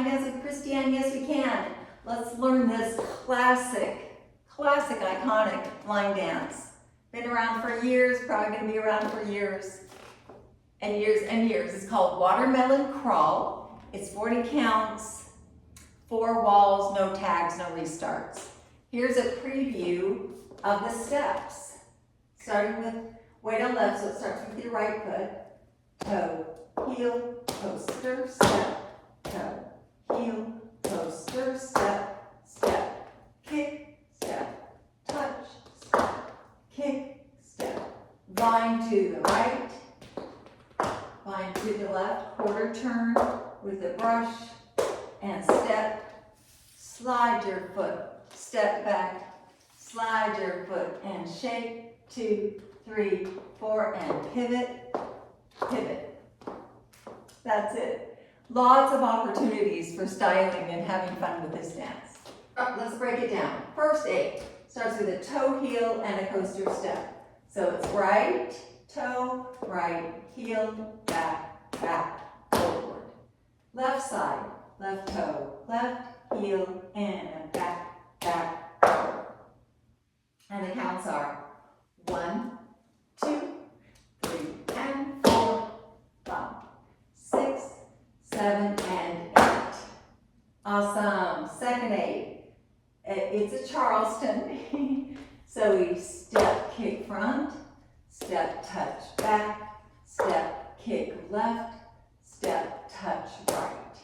line dance with Christiane? Yes, we can. Let's learn this classic, iconic line dance. Been around for years, probably gonna be around for years and years and years. It's called Watermelon Crawl. It's 40 counts, 4 walls, no tags, no restarts. Here's a preview of the steps. Starting with weight on left, so it starts with your right foot. Toe, heel, coaster, step, toe, heel, coaster, step, step, kick, step, touch, step, kick, step. Vine to the right, vine to the left, quarter turn with the brush, and step, slide your foot, step back, slide your foot, and shake, 2, 3, 4, and pivot, pivot. That's it. Lots of opportunities for styling and having fun with this dance. Let's break it down. First 8 starts with a toe, heel, and a coaster step. So it's right, toe, right, heel, back, back, forward. Left side, left toe, left, heel, and back, back, forward. And the counts are 1, 2, 3, and 4, 5, 6, 7, and 8. Awesome. Second 8. It's a Charleston. So we step, kick front, step, touch back, step, kick left, step, touch right.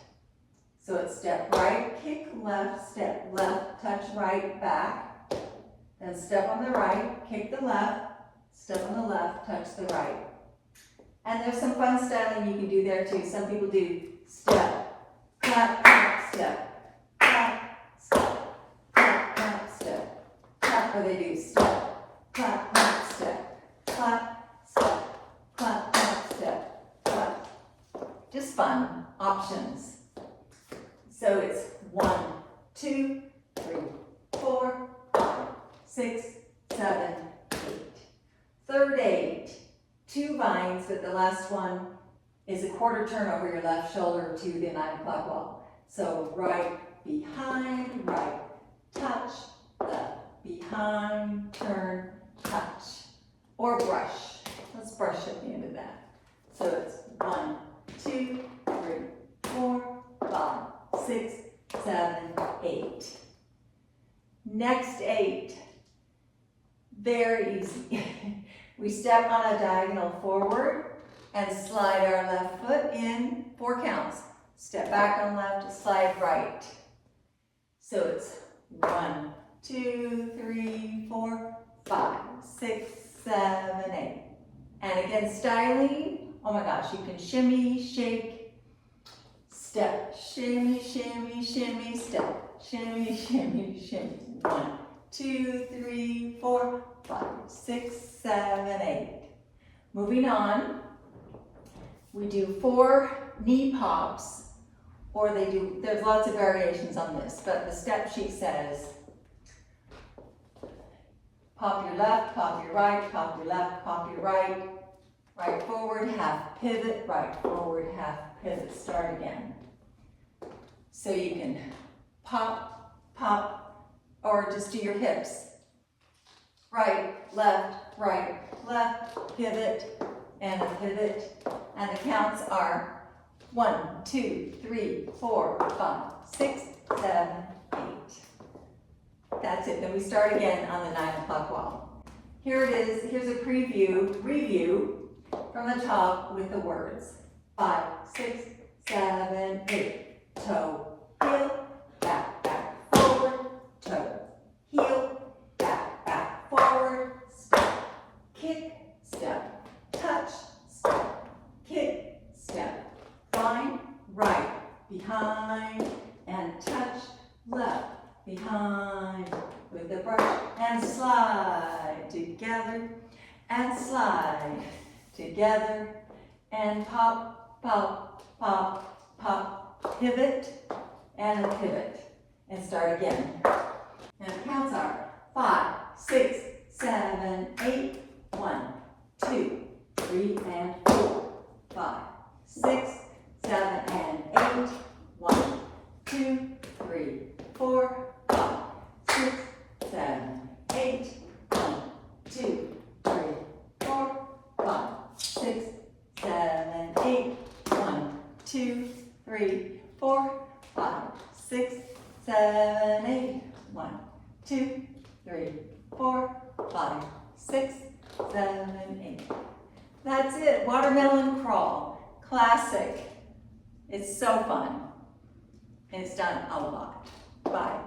So it's step right, kick left, step left, touch right, back. Then step on the right, kick the left, step on the left, touch the right. And there's some fun styling you can do there too. Some people do step, clap, clap, step, clap, step, clap, clap, step, clap, or they do step, clap, clap, step, clap, step, clap, clap, step, clap. Just fun options. So it's 1, 2, 3, 4, 5, 6, 7, 8. Third 8, 2 vines, but the last one is a quarter turn over your left shoulder to the 9 o'clock wall. So right, behind, right, touch, left, behind, turn, touch. Or brush. Let's brush at the end of that. So it's 1, 2, 3, 4, 5, 6, 7, 8. Next 8. Very easy. We step on a diagonal forward and slide our left foot in 4 counts. Step back on left, slide right. So it's 1, 2, 3, 4, 5, 6, 7, 8. And again, styling, oh my gosh, you can shimmy, shake, step, shimmy, shimmy, shimmy, step, shimmy, shimmy, shimmy. 1, 2, 3, 4, 5, 6, 7, 8. Moving on, we do 4 knee pops, or there's lots of variations on this, but the step sheet says, pop your left, pop your right, pop your left, pop your right, right forward, half pivot, right forward, half pivot, start again. So you can pop, pop, or just do your hips. Right, left, pivot, and a pivot. And the counts are 1, 2, 3, 4, 5, 6, 7, 8. That's it. Then we start again on the 9 o'clock wall. Here it is. Here's a review from the top with the words. 5, 6, 7, 8. Toe, heel, back, back, forward, toe, heel, back, back, forward, step, kick, step, touch, step, kick, step, vine, right, behind, and touch, left, behind, with the brush, and slide, together, and slide, together, and pop, pop, pop, pop, pivot, and a pivot, and start again. And the counts are 5, 6, 7, 8, 1, 2, 3, and 4, 5, 6, 7, and 8, 1, 6, 7, 8. 1, 2, 3, 4, 5, 6, 7, 8. That's it, watermelon crawl, classic. It's so fun, and it's done a lot. Bye.